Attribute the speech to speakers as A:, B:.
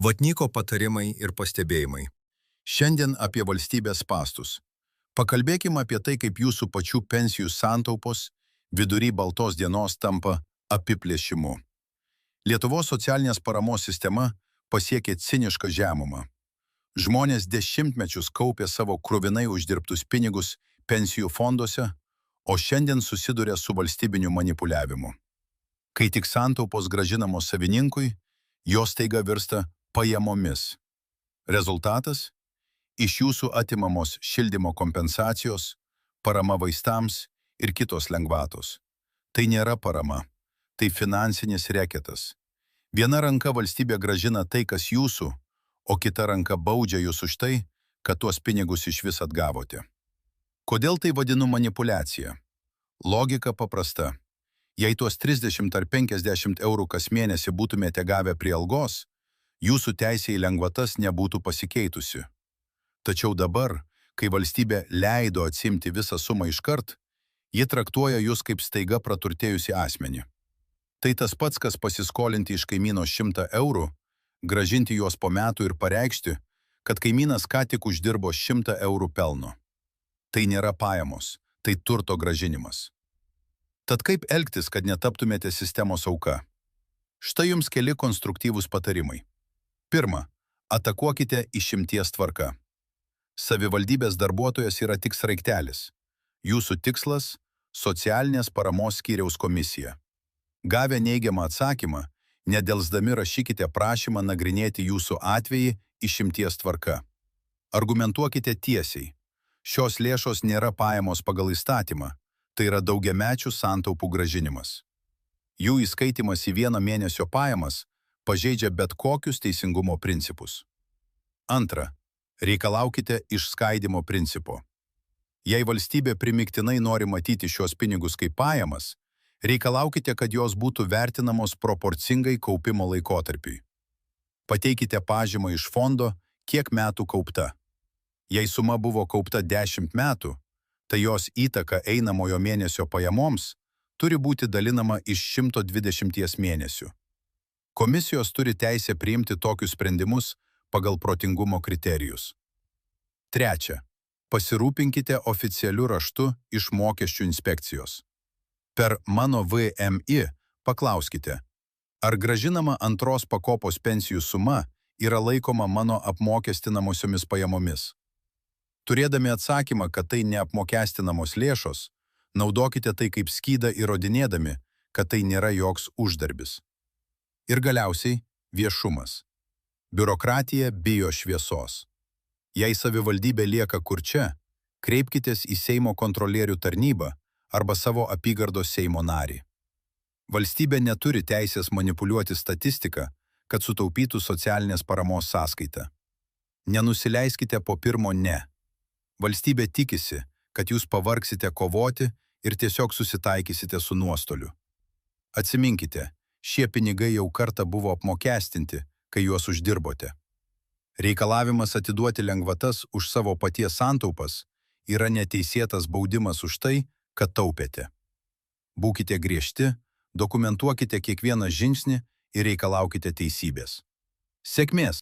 A: Vatnyko patarimai ir pastebėjimai. Šiandien apie valstybės spąstus. Pakalbėkime apie tai, kaip jūsų pačių pensijų santaupos vidury baltos dienos tampa apiplėšimu. Lietuvos socialinės paramos sistema pasiekė cinišką žemumą. Žmonės dešimtmečius kaupė savo kruvinai uždirbtus pinigus pensijų fonduose, o šiandien susiduria su valstybiniu manipuliavimu. Kai tik santaupos grąžinamos savininkui, jos staiga virsta pajamomis. Rezultatas? Iš jūsų atimamos šildymo kompensacijos, parama vaistams ir kitos lengvatos. Tai nėra parama, tai finansinis reketas. Viena ranka valstybė grąžina tai, kas jūsų, o kita ranka baudžia jūs už tai, kad tuos pinigus išvis atgavote. Kodėl tai vadinu manipuliacija? Logika paprasta. Jei tuos 30 ar 50 eurų kas mėnesį būtumėte gavę prie algos, jūsų teisė į lengvatas nebūtų pasikeitusi. Tačiau dabar, kai valstybė leido atsimti visą sumą iškart, ji traktuoja jūs kaip staiga praturtėjusi asmenį. Tai tas pats, kas pasiskolinti iš kaimyno 100 eurų, grąžinti juos po metų ir pareikšti, kad kaimynas ką tik uždirbo 100 eurų pelno. Tai nėra pajamos, tai turto grąžinimas. Tad kaip elgtis, kad netaptumėte sistemos auka? Štai jums keli konstruktyvūs patarimai. Pirma, atakuokite išimties tvarka. Savivaldybės darbuotojas yra tik sraigtelis. Jūsų tikslas – socialinės paramos skyriaus komisija. Gavę neigiamą atsakymą, nedelsdami rašykite prašymą nagrinėti jūsų atvejį išimties tvarka. Argumentuokite tiesiai. Šios lėšos nėra pajamos pagal įstatymą, tai yra daugiamečių santaupų grąžinimas. Jų įskaitimas į vieno mėnesio pajamas pažeidžia bet kokius teisingumo principus. Antra, reikalaukite išskaidymo principo. Jei valstybė primygtinai nori matyti šios pinigus kaip pajamas, reikalaukite, kad jos būtų vertinamos proporcingai kaupimo laikotarpiui. Pateikite pažymą iš fondo, kiek metų kaupta. Jei suma buvo kaupta 10 metų, tai jos įtaka einamojo mėnesio pajamoms turi būti dalinama iš 120 mėnesių. Komisijos turi teisę priimti tokius sprendimus pagal protingumo kriterijus. Trečia, pasirūpinkite oficialiu raštu iš mokesčių inspekcijos. Per Mano VMI paklauskite, ar grąžinama antros pakopos pensijų suma yra laikoma mano apmokestinamosiomis pajamomis. Turėdami atsakymą, kad tai neapmokestinamos lėšos, naudokite tai kaip skydą įrodinėdami, kad tai nėra joks uždarbis. Ir galiausiai viešumas. Biurokratija bijo šviesos. Jei savivaldybė lieka kurčia, kreipkitės į Seimo kontrolierių tarnybą arba savo apygardos Seimo narį. Valstybė neturi teisės manipuliuoti statistiką, kad sutaupytų socialinės paramos sąskaitą. Nenusileiskite po pirmo ne. Valstybė tikisi, kad jūs pavargsite kovoti ir tiesiog susitaikysite su nuostoliu. Atsiminkite, šie pinigai jau kartą buvo apmokestinti, kai juos uždirbote. Reikalavimas atiduoti lengvatas už savo paties santaupas yra neteisėtas baudimas už tai, kad taupėte. Būkite griežti, dokumentuokite kiekvieną žingsnį ir reikalaukite teisybės. Sėkmės!